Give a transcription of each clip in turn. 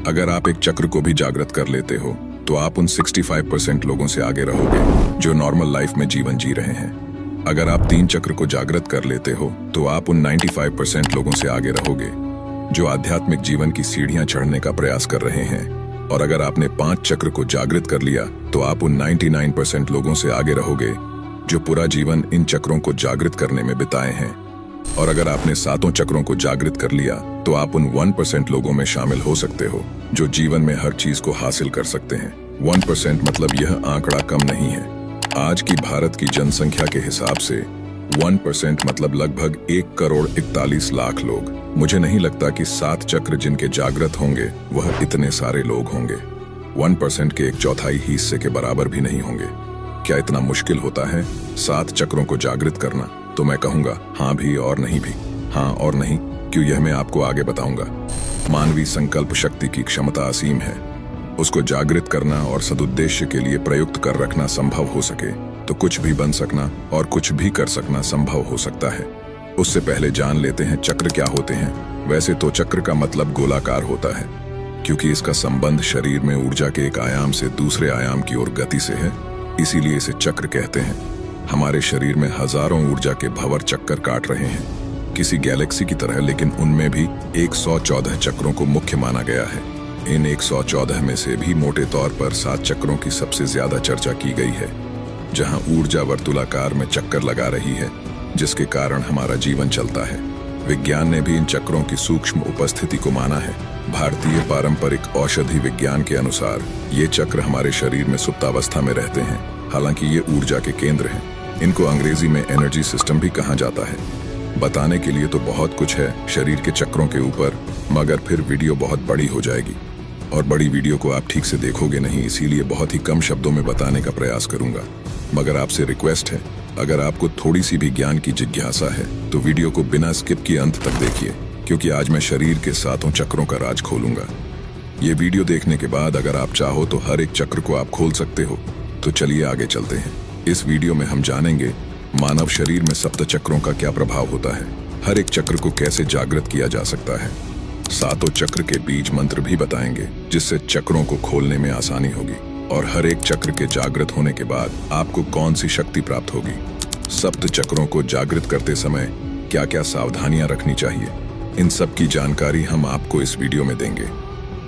अगर आप एक चक्र को भी जागृत कर लेते हो तो आप उन 65% लोगों से आगे रहोगे जो नॉर्मल लाइफ में जीवन जी रहे हैं। अगर आप 3 चक्र को जागृत कर लेते हो तो आप उन 95% लोगों से आगे रहोगे जो आध्यात्मिक जीवन की सीढ़ियां चढ़ने का प्रयास कर रहे हैं। और अगर आपने 5 चक्र को जागृत कर लिया तो आप उन 99% लोगों से आगे रहोगे जो पूरा जीवन इन चक्रों को जागृत करने में बिताए हैं। और अगर आपने 7 चक्रों को जागृत कर लिया तो आप उन 1% लोगों में शामिल हो सकते हो जो जीवन में हर चीज को हासिल कर सकते हैं। 1% मतलब यह आंकड़ा कम नहीं है। आज की भारत की जनसंख्या के हिसाब से 1% मतलब लगभग 1,41,00,000 लोग। मुझे नहीं लगता कि 7 चक्र जिनके जागृत होंगे वह इतने सारे लोग होंगे। 1% के 1/4 हिस्से के बराबर भी नहीं होंगे। क्या इतना मुश्किल होता है 7 चक्रों को जागृत करना? तो मैं कहूंगा हाँ भी और नहीं भी। हाँ और नहीं क्यों, यह मैं आपको आगे बताऊंगा। मानवीय संकल्प शक्ति की क्षमता असीम है। उसको जागृत करना और सदुद्देश्य के लिए प्रयुक्त कर रखना संभव हो सके तो कुछ भी बन सकना और कुछ भी कर सकना संभव हो सकता है। उससे पहले जान लेते हैं चक्र क्या होते हैं। वैसे तो चक्र का मतलब गोलाकार होता है क्योंकि इसका संबंध शरीर में ऊर्जा के एक आयाम से दूसरे आयाम की ओर गति से है, इसीलिए इसे चक्र कहते हैं। हमारे शरीर में हजारों ऊर्जा के भंवर चक्कर काट रहे हैं किसी गैलेक्सी की तरह, लेकिन उनमें भी 114 चक्रों को मुख्य माना गया है। इन 114 में से भी मोटे तौर पर 7 चक्रों की सबसे ज्यादा चर्चा की गई है, जहां ऊर्जा वर्तुलाकार में चक्कर लगा रही है जिसके कारण हमारा जीवन चलता है। विज्ञान ने भी इन चक्रों की सूक्ष्म उपस्थिति को माना है। भारतीय पारंपरिक औषधि विज्ञान के अनुसार ये चक्र हमारे शरीर में सुप्तावस्था में रहते हैं, हालांकि ये ऊर्जा के केंद्र हैं। इनको अंग्रेजी में एनर्जी सिस्टम भी कहा जाता है। बताने के लिए तो बहुत कुछ है शरीर के चक्रों के ऊपर, मगर फिर वीडियो बहुत बड़ी हो जाएगी और बड़ी वीडियो को आप ठीक से देखोगे नहीं, इसीलिए बहुत ही कम शब्दों में बताने का प्रयास करूंगा। मगर आपसे रिक्वेस्ट है, अगर आपको थोड़ी सी भी ज्ञान की जिज्ञासा है तो वीडियो को बिना स्किप किए अंत तक देखिए, क्योंकि आज मैं शरीर के 7 चक्रों का राज खोलूंगा। ये वीडियो देखने के बाद अगर आप चाहो तो हर एक चक्र को आप खोल सकते हो। तो चलिए आगे चलते हैं। इस वीडियो में हम जानेंगे मानव शरीर में 7 चक्रों का क्या प्रभाव होता है, हर एक चक्र को कैसे जागृत किया जा सकता है, 7 चक्र के बीज मंत्र भी बताएंगे जिससे चक्रों को खोलने में आसानी होगी, और हर एक चक्र के जागृत होने के बाद आपको कौन सी शक्ति प्राप्त होगी। 7 चक्रों को जागृत करते समय क्या क्या सावधानियां रखनी चाहिए, इन सब की जानकारी हम आपको इस वीडियो में देंगे।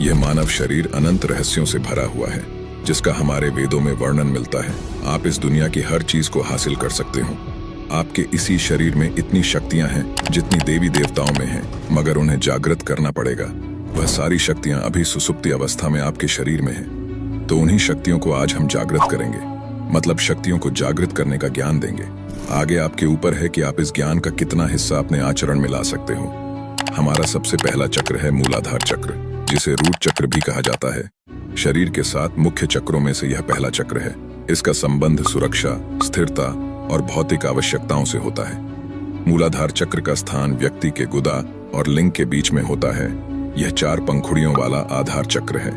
यह मानव शरीर अनंत रहस्यों से भरा हुआ है जिसका हमारे वेदों में वर्णन मिलता है। आप इस दुनिया की हर चीज को हासिल कर सकते हो। आपके इसी शरीर में इतनी शक्तियां हैं जितनी देवी देवताओं में हैं, मगर उन्हें जागृत करना पड़ेगा। वह सारी शक्तियां अभी सुसुप्ति अवस्था में आपके शरीर में हैं, तो उन्हीं शक्तियों को आज हम जागृत करेंगे, मतलब शक्तियों को जागृत करने का ज्ञान देंगे। आगे आपके ऊपर है कि आप इस ज्ञान का कितना हिस्सा अपने आचरण में ला सकते हो। हमारा सबसे पहला चक्र है मूलाधार चक्र, जिसे रूट चक्र भी कहा जाता है। शरीर के 7 मुख्य चक्रों में से यह पहला चक्र है। इसका संबंध सुरक्षा, स्थिरता और भौतिक आवश्यकताओं से होता है। मूलाधार चक्र का स्थान व्यक्ति के गुदा और लिंग के बीच में होता है। यह 4 पंखुड़ियों वाला आधार चक्र है।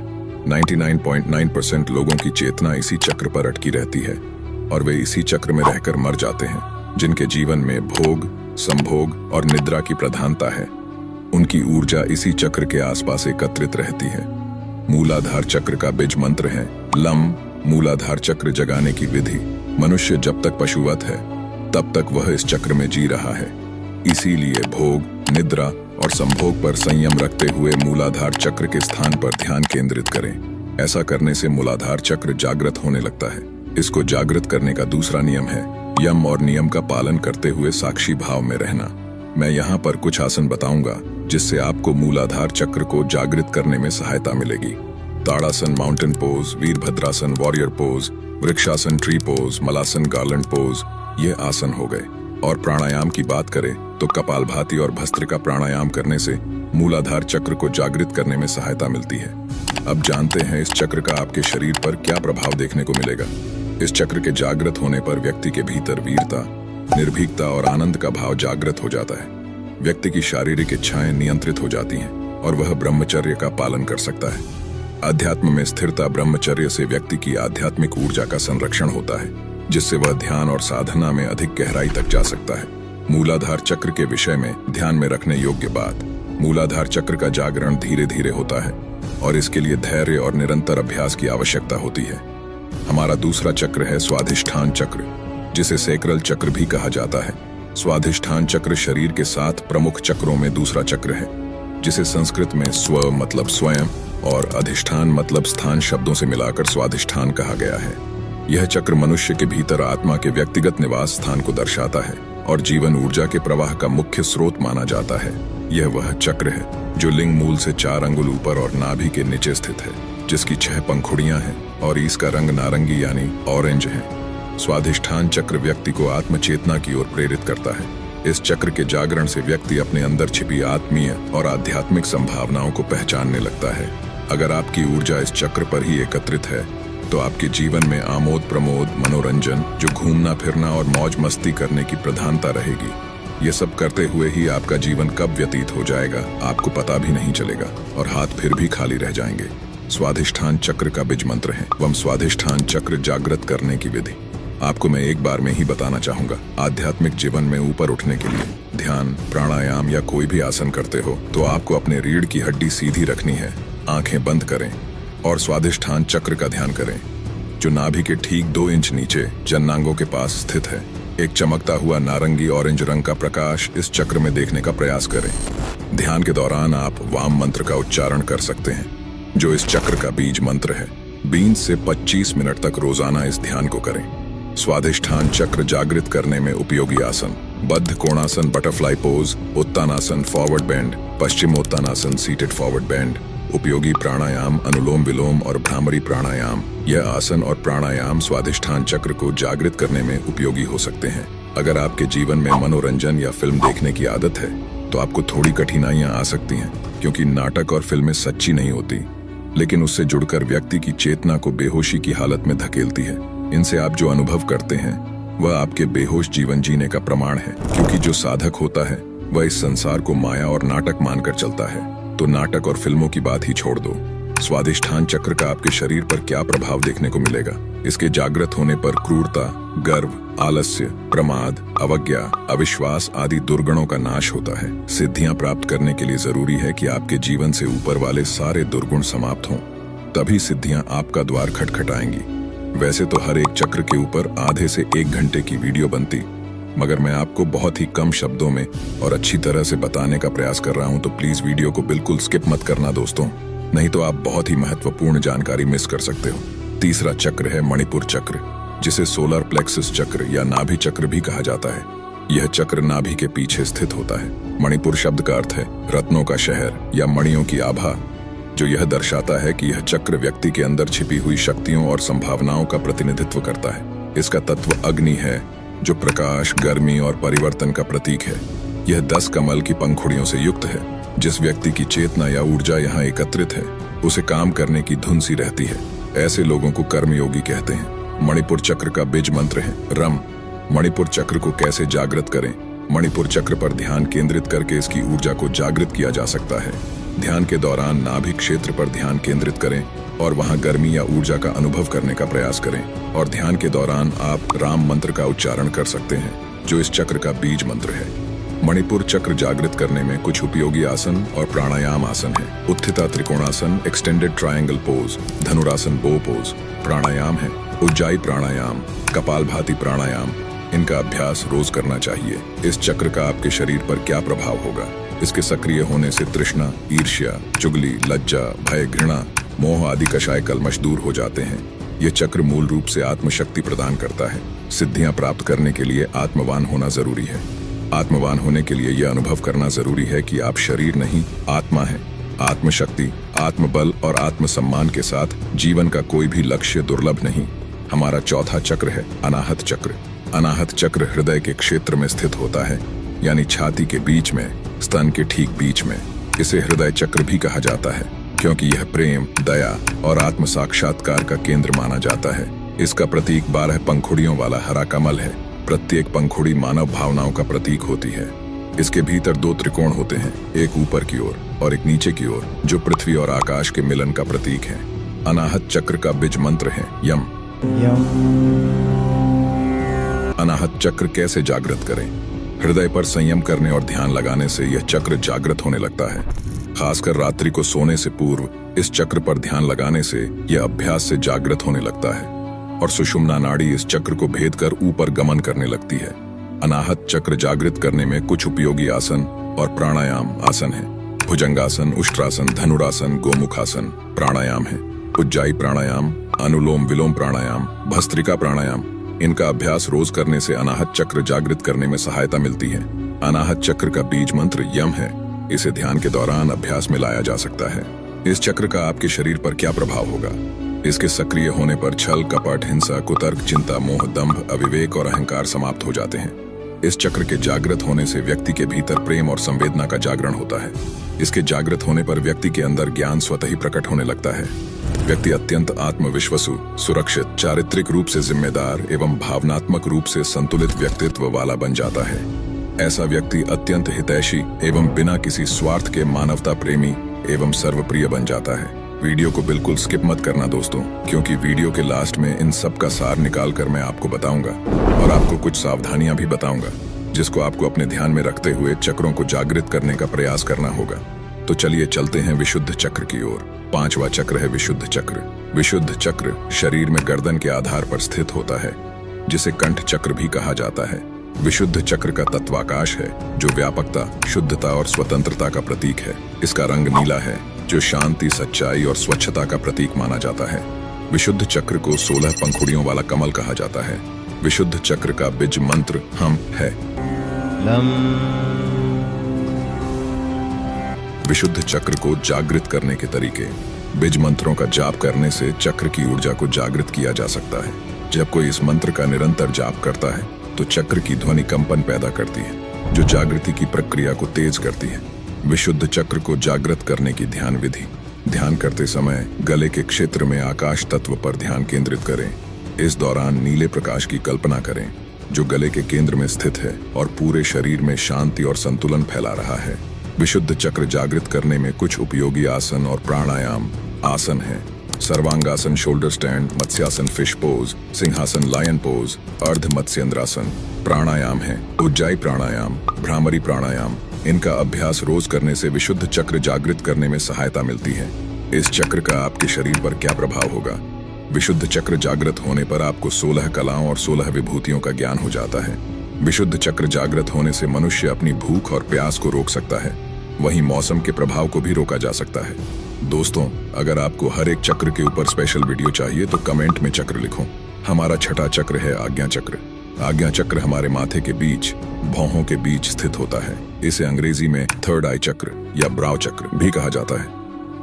99.9% लोगों की चेतना इसी चक्र पर अटकी रहती है और वे इसी चक्र में रहकर मर जाते हैं। जिनके जीवन में भोग, संभोग और निद्रा की प्रधानता है, उनकी ऊर्जा इसी चक्र के आसपास एकत्रित रहती है। मूलाधार चक्र का बीज मंत्र है लम। मूलाधार चक्र जगाने की विधि। मनुष्य जब तक पशुवत है तब तक वह इस चक्र में जी रहा है, इसीलिए भोग, निद्रा और संभोग पर संयम रखते हुए मूलाधार चक्र के स्थान पर ध्यान केंद्रित करें। ऐसा करने से मूलाधार चक्र जागृत होने लगता है। इसको जागृत करने का दूसरा नियम है यम और नियम का पालन करते हुए साक्षी भाव में रहना। मैं यहाँ पर कुछ आसन बताऊंगा जिससे आपको मूलाधार चक्र को जागृत करने में सहायता मिलेगी। ताड़ासन माउंटेन पोज, वीरभद्रासन वॉरियर पोज, वृक्षासन ट्री पोज, मलासन गार्लैंड पोज, ये आसन हो गए। और प्राणायाम की बात करें तो कपालभाति और भस्त्रिका प्राणायाम करने से मूलाधार चक्र को जागृत करने में सहायता मिलती है। अब जानते हैं इस चक्र का आपके शरीर पर क्या प्रभाव देखने को मिलेगा। इस चक्र के जागृत होने पर व्यक्ति के भीतर वीरता, निर्भीकता और आनंद का भाव जागृत हो जाता है। व्यक्ति की शारीरिक इच्छाएं नियंत्रित हो जाती हैं और वह ब्रह्मचर्य का पालन कर सकता है। अध्यात्म में स्थिरता, ब्रह्मचर्य से व्यक्ति की आध्यात्मिक ऊर्जा का संरक्षण होता है, जिससे वह ध्यान और साधना में अधिक गहराई तक जा सकता है। मूलाधार चक्र के विषय में ध्यान में रखने योग्य बात, मूलाधार चक्र का जागरण धीरे धीरे होता है। और इसके लिए धैर्य और निरंतर अभ्यास की आवश्यकता होती है। हमारा दूसरा चक्र है स्वाधिष्ठान चक्र, जिसे सैक्रल चक्र भी कहा जाता है। स्वाधिष्ठान चक्र शरीर के 7 प्रमुख चक्रों में दूसरा चक्र है, जिसे संस्कृत में स्व मतलब स्वयं और अधिष्ठान मतलब स्थान शब्दों से मिलाकर स्वाधिष्ठान कहा गया है। यह चक्र मनुष्य के भीतर आत्मा के व्यक्तिगत निवास स्थान को दर्शाता है और जीवन ऊर्जा के प्रवाह का मुख्य स्रोत माना जाता है। यह वह चक्र है जो लिंग मूल से 4 अंगुल ऊपर और नाभि के नीचे स्थित है, जिसकी 6 पंखुड़ियां हैं और इसका रंग नारंगी यानी ऑरेंज है। स्वाधिष्ठान चक्र व्यक्ति को आत्मचेतना की ओर प्रेरित करता है। इस चक्र के जागरण से व्यक्ति अपने अंदर छिपी आत्मीय और आध्यात्मिक संभावनाओं को पहचानने लगता है। अगर आपकी ऊर्जा इस चक्र पर ही एकत्रित है तो आपके जीवन में आमोद प्रमोद, मनोरंजन, जो घूमना फिरना और मौज मस्ती करने की प्रधानता रहेगी। ये सब करते हुए ही आपका जीवन कब व्यतीत हो जाएगा आपको पता भी नहीं चलेगा और हाथ फिर भी खाली रह जाएंगे। स्वाधिष्ठान चक्र का बीज मंत्र है वम स्वाधिष्ठान चक्र जागृत करने की विधि आपको मैं एक बार में ही बताना चाहूंगा। आध्यात्मिक जीवन में ऊपर उठने के लिए ध्यान, प्राणायाम या कोई भी आसन करते हो तो आपको अपने रीढ़ की हड्डी सीधी रखनी है, आंखें बंद करें और स्वाधिष्ठान चक्र का ध्यान करें, जो नाभि के ठीक 2 इंच नीचे जननांगों के पास स्थित है। एक चमकता हुआ नारंगी ऑरेंज रंग का प्रकाश इस चक्र में देखने का प्रयास करें। ध्यान के दौरान आप वाम मंत्र का उच्चारण कर सकते हैं, जो इस चक्र का बीज मंत्र है। 20 से 25 मिनट तक रोजाना इस ध्यान को करें। स्वाधिष्ठान चक्र जागृत करने में उपयोगी आसन: बद्ध कोणासन butterfly pose, Uttanasana forward bend, Paschimottanasana seated forward bend. उपयोगी प्राणायाम अनुलोम विलोम और भ्रामरी प्राणायाम। यह आसन और प्राणायाम स्वाधिष्ठान चक्र को जागृत करने में उपयोगी हो सकते हैं। अगर आपके जीवन में मनोरंजन या फिल्म देखने की आदत है तो आपको थोड़ी कठिनाइयां आ सकती हैं, क्योंकि नाटक और फिल्में सच्ची नहीं होती, लेकिन उससे जुड़कर व्यक्ति की चेतना को बेहोशी की हालत में धकेलती है। इनसे आप जो अनुभव करते हैं वह आपके बेहोश जीवन जीने का प्रमाण है, क्योंकि जो साधक होता है वह इस संसार को माया और नाटक मानकर चलता है। तो नाटक और फिल्मों की बात ही छोड़ दो। स्वाधिष्ठान चक्र का आपके शरीर पर क्या प्रभाव देखने को मिलेगा? इसके जागृत होने पर क्रूरता, गर्व, आलस्य, प्रमाद, अवज्ञा, अविश्वास आदि दुर्गुणों का नाश होता है। सिद्धियां प्राप्त करने के लिए जरूरी है कि आपके जीवन से ऊपर वाले सारे दुर्गुण समाप्त हों, तभी सिद्धियां आपका द्वार खटखटाएंगी। वैसे तो हर एक चक्र के ऊपर आधे से 1 घंटे की वीडियो बनती, मगर मैं आपको बहुत ही कम शब्दों में और अच्छी तरह से बताने का प्रयास कर रहा हूं, तो प्लीज वीडियो को बिल्कुल स्किप मत करना दोस्तों, नहीं तो आप बहुत ही महत्वपूर्ण जानकारी मिस कर सकते हो। तीसरा चक्र है मणिपुर चक्र, जिसे सोलर प्लेक्सस चक्र या नाभि चक्र भी कहा जाता है। यह चक्र नाभि के पीछे स्थित होता है। मणिपुर शब्द का अर्थ है रत्नों का शहर या मणियों की आभा, जो यह दर्शाता है कि यह चक्र व्यक्ति के अंदर छिपी हुई शक्तियों और संभावनाओं का प्रतिनिधित्व करता है। इसका तत्व अग्नि है, जो प्रकाश, गर्मी और परिवर्तन का प्रतीक है। यह 10 कमल की पंखुड़ियों से युक्त है। जिस व्यक्ति की चेतना या ऊर्जा यहाँ एकत्रित है उसे काम करने की धुन सी रहती है। ऐसे लोगों को कर्मयोगी कहते हैं। मणिपुर चक्र का बीज मंत्र है रम। मणिपुर चक्र को कैसे जागृत करें? मणिपुर चक्र पर ध्यान केंद्रित करके इसकी ऊर्जा को जागृत किया जा सकता है। ध्यान के दौरान नाभि क्षेत्र पर ध्यान केंद्रित करें और वहां गर्मी या ऊर्जा का अनुभव करने का प्रयास करें। और ध्यान के दौरान आप राम मंत्र का उच्चारण कर सकते हैं, जो इस चक्र का बीज मंत्र है। मणिपुर चक्र जागृत करने में कुछ उपयोगी आसन और प्राणायाम आसन है। उत्थिता त्रिकोणासन, एक्सटेंडेड ट्रायंगल पोज, धनुरासन बो पोज। प्राणायाम है उज्जाई प्राणायाम, कपालभाति प्राणायाम। इनका अभ्यास रोज करना चाहिए। इस चक्र का आपके शरीर पर क्या प्रभाव होगा? इसके सक्रिय होने से तृष्णा, ईर्ष्या, चुगली, लज्जा, भय, घृणा, मोह आदि कषाय कल्मश दूर हो जाते हैं। यह चक्र मूल रूप से आत्मशक्ति प्रदान करता है। सिद्धियां प्राप्त करने के लिए आत्मवान होना जरूरी है। आत्मवान होने के लिए यह अनुभव करना जरूरी है कि आप शरीर नहीं, आत्मा है। आत्मशक्ति, आत्मबल और आत्मसम्मान के साथ जीवन का कोई भी लक्ष्य दुर्लभ नहीं। हमारा चौथा चक्र है अनाहत चक्र। अनाहत चक्र हृदय के क्षेत्र में स्थित होता है, यानी छाती के बीच में, स्तन के ठीक बीच में। इसे हृदय चक्र भी कहा जाता है, क्योंकि यह प्रेम, दया और आत्म साक्षात्कार का केंद्र माना जाता है। इसका प्रतीक 12 पंखुड़ियों वाला हरा कमल है। प्रत्येक पंखुड़ी मानव भावनाओं का प्रतीक होती है। इसके भीतर 2 त्रिकोण होते हैं, एक ऊपर की ओर और एक नीचे की ओर, जो पृथ्वी और आकाश के मिलन का प्रतीक है। अनाहत चक्र का बीज मंत्र है यम। अनाहत चक्र कैसे जागृत करें? हृदय पर संयम करने और ध्यान लगाने से यह चक्र जागृत होने लगता है। खासकर रात्रि को सोने से पूर्व इस चक्र पर ध्यान लगाने से यह अभ्यास से जागृत होने लगता है और सुषुम्ना नाड़ी इस चक्र को भेद कर ऊपर गमन करने लगती है। अनाहत चक्र जागृत करने में कुछ उपयोगी आसन और प्राणायाम आसन है। भुजंगासन, उष्ट्रासन, धनुरासन, गोमुखासन प्राणायाम है। उज्जाई प्राणायाम, अनुलोम विलोम प्राणायाम, भस्त्रिका प्राणायाम, इनका अभ्यास रोज करने से अनाहत चक्र जागृत करने में सहायता मिलती है। अनाहत चक्र का बीज मंत्र यम है। इसे ध्यान के दौरान अभ्यास में लाया जा सकता है। इस चक्र का आपके शरीर पर क्या प्रभाव होगा? इसके सक्रिय होने पर छल, कपट, हिंसा, कुतर्क, चिंता, मोह, दंभ, अविवेक और अहंकार समाप्त हो जाते हैं। इस चक्र के जागृत होने से व्यक्ति के भीतर प्रेम और संवेदना का जागरण होता है। इसके जागृत होने पर व्यक्ति के अंदर ज्ञान स्वतः ही प्रकट होने लगता है। व्यक्ति अत्यंत आत्मविश्वासु, सुरक्षित, चारित्रिक रूप से जिम्मेदार एवं भावनात्मक रूप से संतुलित व्यक्तित्व वाला बन जाता है। ऐसा व्यक्ति अत्यंत हितैषी एवं बिना किसी स्वार्थ के मानवता प्रेमी एवं सर्वप्रिय बन जाता है। वीडियो को बिल्कुल स्किप मत करना दोस्तों, क्योंकि वीडियो के लास्ट में इन सब का सार निकाल कर मैं आपको बताऊंगा और आपको कुछ सावधानियां भी बताऊंगा जिसको आपको अपने ध्यान में रखते हुए चक्रों को जागृत करने का प्रयास करना होगा। तो चलिए चलते हैं विशुद्ध चक्र की ओर। 5वां चक्र है विशुद्ध चक्र। विशुद्ध चक्र शरीर में गर्दन के आधार पर स्थित होता है, जिसे कंठ चक्र भी कहा जाता है। विशुद्ध चक्र का तत्वाकाश है, जो व्यापकता, शुद्धता और स्वतंत्रता का प्रतीक है। इसका रंग नीला है, जो शांति, सच्चाई और स्वच्छता का प्रतीक माना जाता है। विशुद्ध चक्र को 16 पंखुड़ियों वाला कमल कहा जाता है। विशुद्ध चक्र का बीज मंत्र हम है। विशुद्ध चक्र को जागृत करने के तरीके। बीज मंत्रों का जाप करने से चक्र की ऊर्जा को जागृत किया जा सकता है। जब कोई इस मंत्र का निरंतर जाप करता है तो चक्र की ध्वनि कंपन पैदा करती है, जो जागृति की प्रक्रिया को तेज करती है। विशुद्ध चक्र को जागृत करने की ध्यान विधि। ध्यान करते समय गले के क्षेत्र में आकाश तत्व पर ध्यान केंद्रित करें। इस दौरान नीले प्रकाश की कल्पना करें, जो गले के केंद्र में स्थित है और पूरे शरीर में शांति और संतुलन फैला रहा है। विशुद्ध चक्र जागृत करने में कुछ उपयोगी आसन और प्राणायाम आसन है। Sarvangasana, shoulder stand, matsyasana, fish pose, सिंहासन, लायन पोज, अर्ध मत्स्येंद्रासन प्राणायाम है। उज्जाई प्राणायाम, भ्रामरी प्राणायाम, इनका अभ्यास रोज करने से विशुद्ध चक्र जागृत करने में सहायता मिलती है। इस चक्र का आपके शरीर पर क्या प्रभाव होगा? विशुद्ध चक्र जागृत होने पर आपको 16 कलाओं और 16 विभूतियों का ज्ञान हो जाता है। विशुद्ध चक्र जागृत होने से मनुष्य अपनी भूख और प्यास को रोक सकता है, वहीं मौसम के प्रभाव को भी रोका जा सकता है। दोस्तों, अगर आपको हर एक चक्र के ऊपर स्पेशल वीडियो चाहिए तो कमेंट में चक्र लिखो। हमारा छठा चक्र है आज्ञा चक्र। आज्ञा चक्र हमारे माथे के बीच, भौहों के बीच स्थित होता है। इसे अंग्रेजी में थर्ड आई चक्र या ब्राउ चक्र भी कहा जाता है।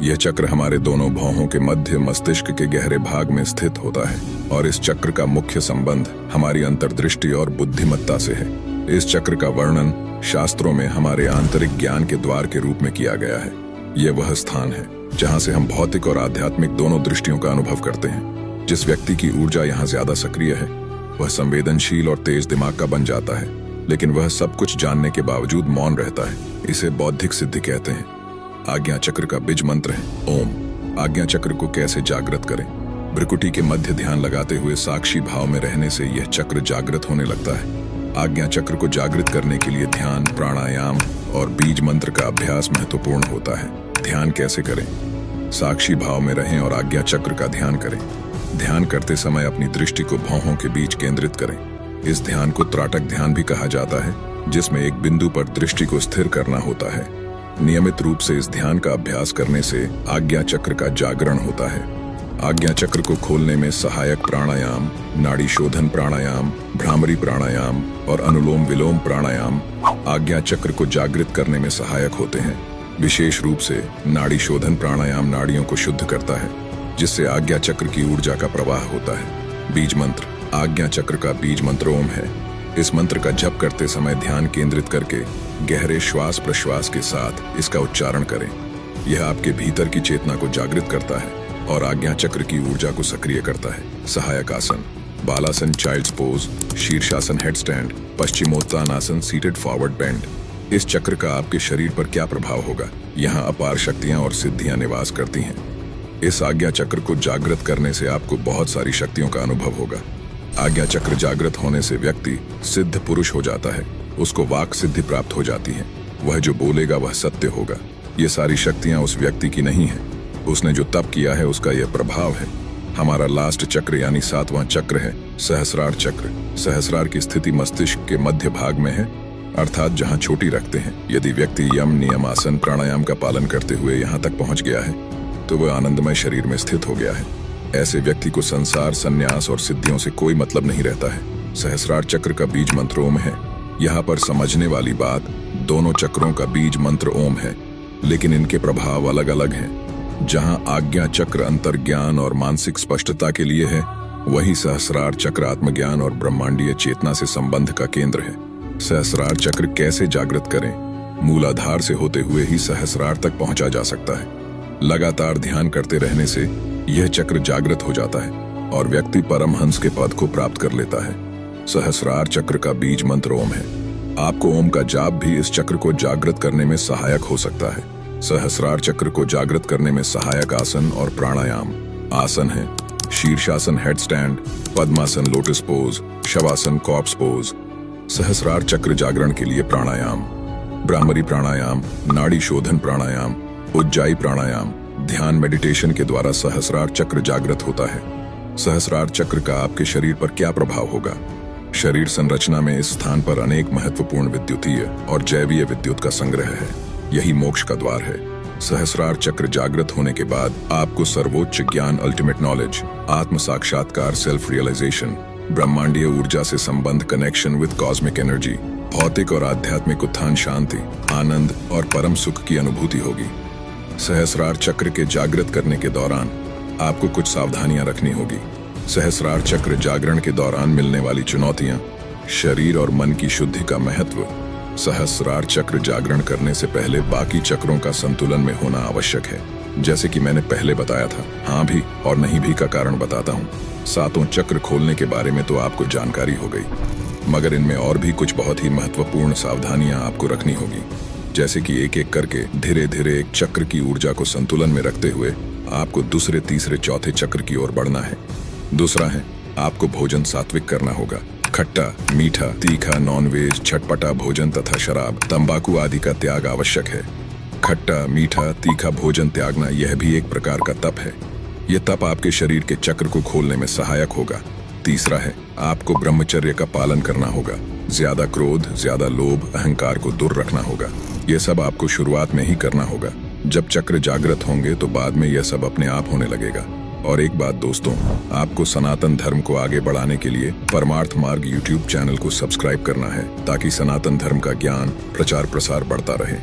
यह चक्र हमारे दोनों भौहों के मध्य मस्तिष्क के गहरे भाग में स्थित होता है और इस चक्र का मुख्य संबंध हमारी अंतर्दृष्टि और बुद्धिमत्ता से है। इस चक्र का वर्णन शास्त्रों में हमारे आंतरिक ज्ञान के द्वार के रूप में किया गया है। यह वह स्थान है जहां से हम भौतिक और आध्यात्मिक दोनों दृष्टियों का अनुभव करते हैं। जिस व्यक्ति की ऊर्जा यहाँ ज्यादा सक्रिय है वह संवेदनशील और तेज दिमाग का बन जाता है, लेकिन वह सब कुछ जानने के बावजूद मौन रहता है। इसे बौद्धिक सिद्धि कहते हैं। आज्ञा चक्र का बीज मंत्र है ओम। आज्ञा चक्र को कैसे जागृत करें? भ्रुकुटी के मध्य ध्यान लगाते हुए साक्षी भाव में रहने से यह चक्र जागृत होने लगता है। आज्ञा चक्र को जागृत करने के लिए ध्यान, प्राणायाम और बीज मंत्र का अभ्यास महत्वपूर्ण होता है। ध्यान कैसे करें? साक्षी भाव में रहें और आज्ञा चक्र का ध्यान करें। ध्यान करते समय अपनी दृष्टि को भौहों के बीच केंद्रित करें। इस ध्यान को त्राटक ध्यान भी कहा जाता है, जिसमें एक बिंदु पर दृष्टि को स्थिर करना होता है। नियमित रूप से इस ध्यान का अभ्यास करने से आज्ञा चक्र का जागरण होता है। आज्ञा चक्र को खोलने में सहायक प्राणायाम, नाड़ी शोधन प्राणायाम, भ्रामरी प्राणायाम और अनुलोम विलोम प्राणायाम आज्ञा चक्र को जागृत करने में सहायक होते हैं। विशेष रूप से नाड़ी शोधन प्राणायाम नाड़ियों को शुद्ध करता है, जिससे आज्ञा चक्र की ऊर्जा का प्रवाह होता है। बीज मंत्र। आज्ञा चक्र का बीज मंत्र ओम है। इस मंत्र का जप करते समय ध्यान केंद्रित करके गहरे श्वास प्रश्वास के साथ इसका उच्चारण करें। यह आपके भीतर की चेतना को जागृत करता है और आज्ञा चक्र की ऊर्जा को सक्रिय करता है। सहायक आसन, बालासन चाइल्ड्स पोज, शीर्षासन head stand, Paschimottanasana seated forward bend. इस चक्र का आपके शरीर पर क्या प्रभाव होगा? यहाँ अपार शक्तियाँ और सिद्धियाँ निवास करती हैं। इस आज्ञा चक्र को जागृत करने से आपको बहुत सारी शक्तियों का अनुभव होगा। आज्ञा चक्र जागृत होने से व्यक्ति सिद्ध पुरुष हो जाता है। उसको वाक सिद्धि प्राप्त हो जाती है। वह जो बोलेगा वह सत्य होगा। ये सारी शक्तियां उस व्यक्ति की नहीं है, उसने जो तप किया है उसका यह प्रभाव है। हमारा लास्ट चक्र यानी 7वां चक्र है सहस्रार चक्र। सहस्रार की स्थिति मस्तिष्क के मध्य भाग में है, अर्थात जहां चोटी रखते हैं। यदि व्यक्ति यम, नियम, आसन, प्राणायाम का पालन करते हुए यहाँ तक पहुंच गया है तो वह आनंदमय शरीर में स्थित हो गया है। ऐसे व्यक्ति को संसार, संन्यास और सिद्धियों से कोई मतलब नहीं रहता है। सहस्रार चक्र का बीज मंत्र ओम है। यहाँ पर समझने वाली बात, दोनों चक्रों का बीज मंत्र ओम है, लेकिन इनके प्रभाव अलग अलग हैं। जहां आज्ञा चक्र अंतर्ज्ञान और मानसिक स्पष्टता के लिए है, वही सहस्रार चक्र आत्मज्ञान और ब्रह्मांडीय चेतना से संबंध का केंद्र है। सहस्रार चक्र कैसे जागृत करें? मूलाधार से होते हुए ही सहस्रार तक पहुंचा जा सकता है। लगातार ध्यान करते रहने से यह चक्र जागृत हो जाता है और व्यक्ति परमहंस के पद को प्राप्त कर लेता है। सहस्रार चक्र का बीज मंत्र ओम है। आपको ओम का जाप भी इस चक्र को जागृत करने में सहायक हो सकता है। सहस्रार चक्र को जागृत करने में सहायक आसन और प्राणायाम आसन है: शीर्षासन हेड स्टैंड, पद्मासन लोटस पोज, शवासन कॉर्प्स पोज। सहस्रार चक्र जागरण के लिए प्राणायाम: ब्राह्मरी प्राणायाम, नाड़ी शोधन प्राणायाम, उज्जाई प्राणायाम। ध्यान मेडिटेशन के द्वारा सहस्रार चक्र जागृत होता है। सहस्रार चक्र का आपके शरीर पर क्या प्रभाव होगा? शरीर संरचना में इस स्थान पर अनेक महत्वपूर्ण विद्युतीय और जैवीय विद्युत का संग्रह है। यही मोक्ष का द्वार है। सहस्रार चक्र जागृत होने के बाद आपको सर्वोच्च ज्ञान, अल्टीमेट नॉलेज, आत्म साक्षात्कार, सेल्फ रियलाइजेशन, ब्रह्मांडीय ऊर्जा से संबंध, कनेक्शन विद कॉस्मिक एनर्जी, भौतिक और आध्यात्मिक उत्थान, शांति, आनंद और परम सुख की अनुभूति होगी। सहस्रार चक्र के जागृत करने के दौरान आपको कुछ सावधानियां रखनी होगी। सहस्रार चक्र जागरण के दौरान मिलने वाली चुनौतियां, शरीर और मन की शुद्धि का महत्व। सहस्रार चक्र जागरण करने से पहले बाकी चक्रों का संतुलन में होना आवश्यक है। जैसे कि मैंने पहले बताया था, हाँ भी और नहीं भी का कारण बताता हूँ। 7वां चक्र खोलने के बारे में तो आपको जानकारी हो गई, मगर इनमें और भी कुछ बहुत ही महत्वपूर्ण सावधानियां आपको रखनी होगी। जैसे कि एक एक करके धीरे धीरे एक चक्र की ऊर्जा को संतुलन में रखते हुए आपको दूसरे, तीसरे, चौथे चक्र की ओर बढ़ना है। दूसरा है, आपको भोजन सात्विक करना होगा। खट्टा, मीठा, तीखा, नॉनवेज, चटपटा भोजन तथा शराब, तंबाकू आदि का त्याग आवश्यक है। खट्टा, मीठा, तीखा भोजन त्यागना यह भी एक प्रकार का तप है। यह तप आपके शरीर के चक्र को खोलने में सहायक होगा। तीसरा है, आपको ब्रह्मचर्य का पालन करना होगा। ज्यादा क्रोध, ज्यादा लोभ, अहंकार को दूर रखना होगा। यह सब आपको शुरुआत में ही करना होगा। जब चक्र जागृत होंगे तो बाद में यह सब अपने आप होने लगेगा। और एक बात दोस्तों, आपको सनातन धर्म को आगे बढ़ाने के लिए परमार्थ मार्ग यूट्यूब चैनल को सब्सक्राइब करना है, ताकि सनातन धर्म का ज्ञान, प्रचार प्रसार बढ़ता रहे।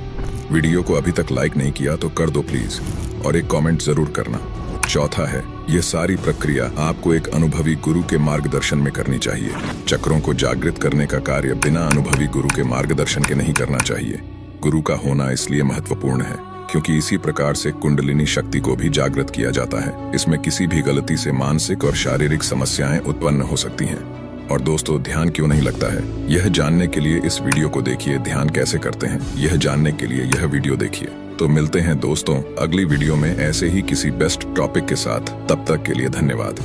वीडियो को अभी तक लाइक नहीं किया तो कर दो प्लीज, और एक कमेंट जरूर करना। चौथा है, यह सारी प्रक्रिया आपको एक अनुभवी गुरु के मार्गदर्शन में करनी चाहिए। चक्रों को जागृत करने का कार्य बिना अनुभवी गुरु के मार्गदर्शन के नहीं करना चाहिए। गुरु का होना इसलिए महत्वपूर्ण है क्योंकि इसी प्रकार से कुंडलिनी शक्ति को भी जागृत किया जाता है। इसमें किसी भी गलती से मानसिक और शारीरिक समस्याएं उत्पन्न हो सकती हैं। और दोस्तों, ध्यान क्यों नहीं लगता है, यह जानने के लिए इस वीडियो को देखिए। ध्यान कैसे करते हैं यह जानने के लिए यह वीडियो देखिए। तो मिलते हैं दोस्तों अगली वीडियो में ऐसे ही किसी बेस्ट टॉपिक के साथ। तब तक के लिए धन्यवाद।